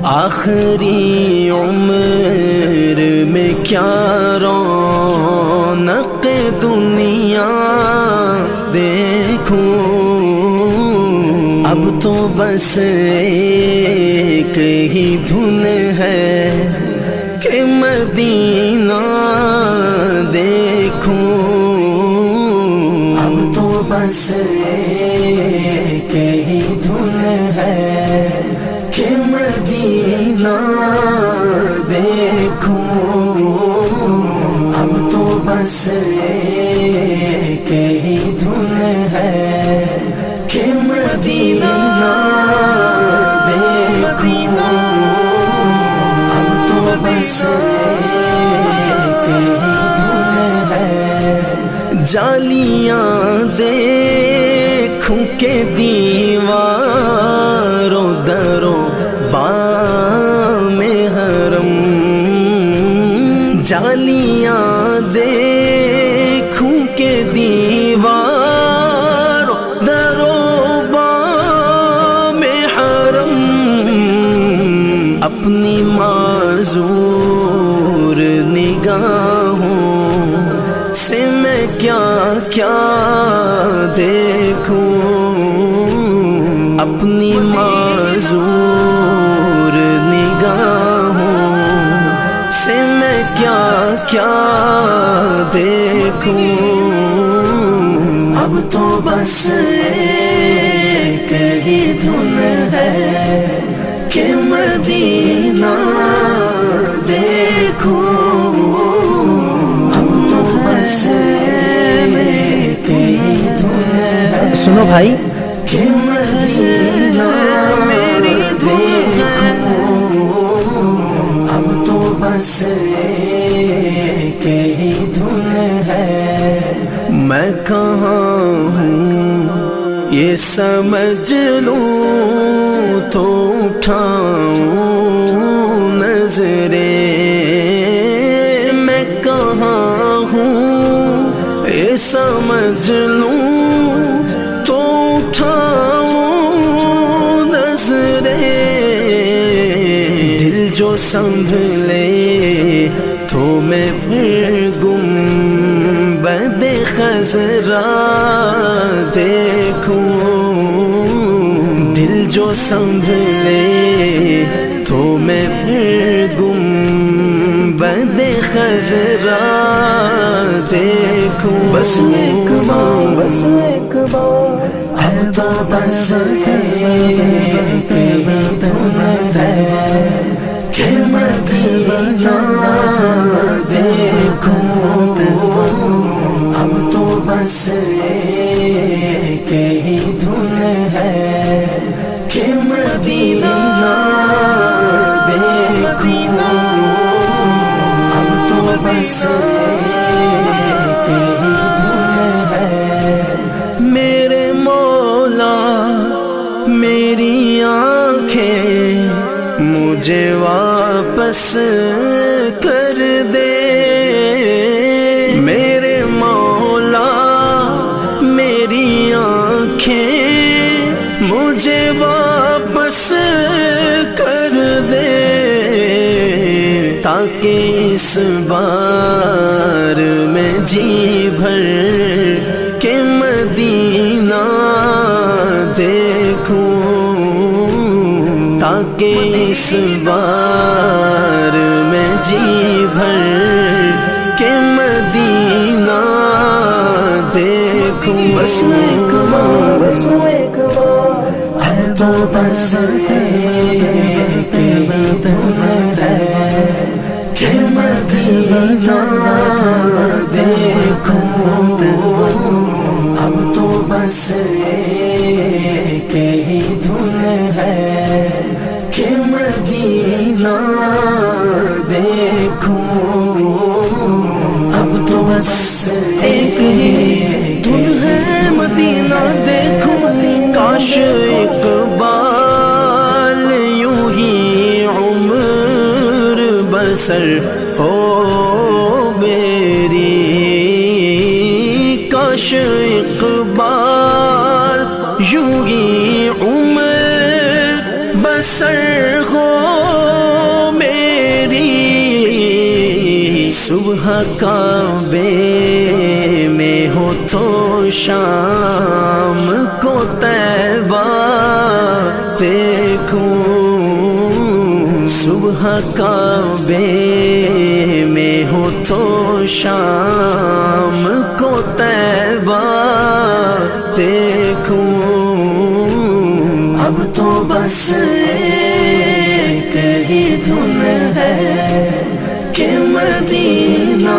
آخری عمر میں کیا رونق دنیا دیکھوں، اب تو بس ایک ہی دھن ہے کہ مدینہ دیکھوں، اب تو بس ایک ہی دھن ہے کہ مدینہ دیکھوں، اب تو بس ایک ہی دھن ہے کہ مدینہ دیکھوں، اب تو بس ایک ہی دھن ہے۔ جالیاں دیکھوں کہ دیواروں دروں بام حرم، جالیاں دیکھوں کہ دیواروں دروں بام حرم، اپنی معذور نگاہوں سے میں کیا کیا دیکھوں، اپنی معذور نگاہوں سے میں کیا کیا دیکھوں، اب تو بس ایک ہی دھن ہے کہ مدینہ دیکھوں، اب تو بس ایک ہی دھن ہے۔ سنو بھائی، کہ مدینہ میری دیکھوں، اب تو بس ایک ہی دھن ہے۔ میں کہاں ہوں یہ سمجھ لوں تو اٹھاؤں نظریں، میں کہاں ہوں یہ سمجھ لوں تو اٹھاؤں نظریں، دل جو سنبھلے تو میں پھر گنبد خضرا دیکھوں، دل جو سنبھلے تو میں پھر گنبد خضرا دیکھوں، بس ایک بار، بس ایک بار، اب تو بس ایک ہی دھن ہے کہ مدینہ دیکھوں، اب تو بس ایک ہی دھن ہے کہ مدینہ دیکھوں، اب تو بس ایک ہی دھن ہے۔ میرے مولا میری آنکھیں مجھے واپس کر دے، میرے مولا میری آنکھیں مجھے واپس کر دے، تاکہ اس بار میں جی بھر کہ مدینہ دیکھوں، تاکہ اس بار میں جی بھر کہ مدینہ دیکھوں، بس ایک بار، بس ایک بار، اب تو بس ایک ہی دھن ہے کہ مدینہ دیکھوں، اب تو بس ایک ہی دھن ہے کہ مدینہ دیکھوں، اب تو بس ایک ہی دھن ہے مدینہ دیکھوں، کاش اقبال یوں ہی عمر بسر ہو میری، کاش اقبال یوں ہی عمر بسر ہو صبح کعبے میں ہو تو شام کو طیبہ دیکھوں، صبح کعبے میں ہو تو شام کو طیبہ دیکھوں، اب تو بس ایک ہی دھن ہے کہ مدینہ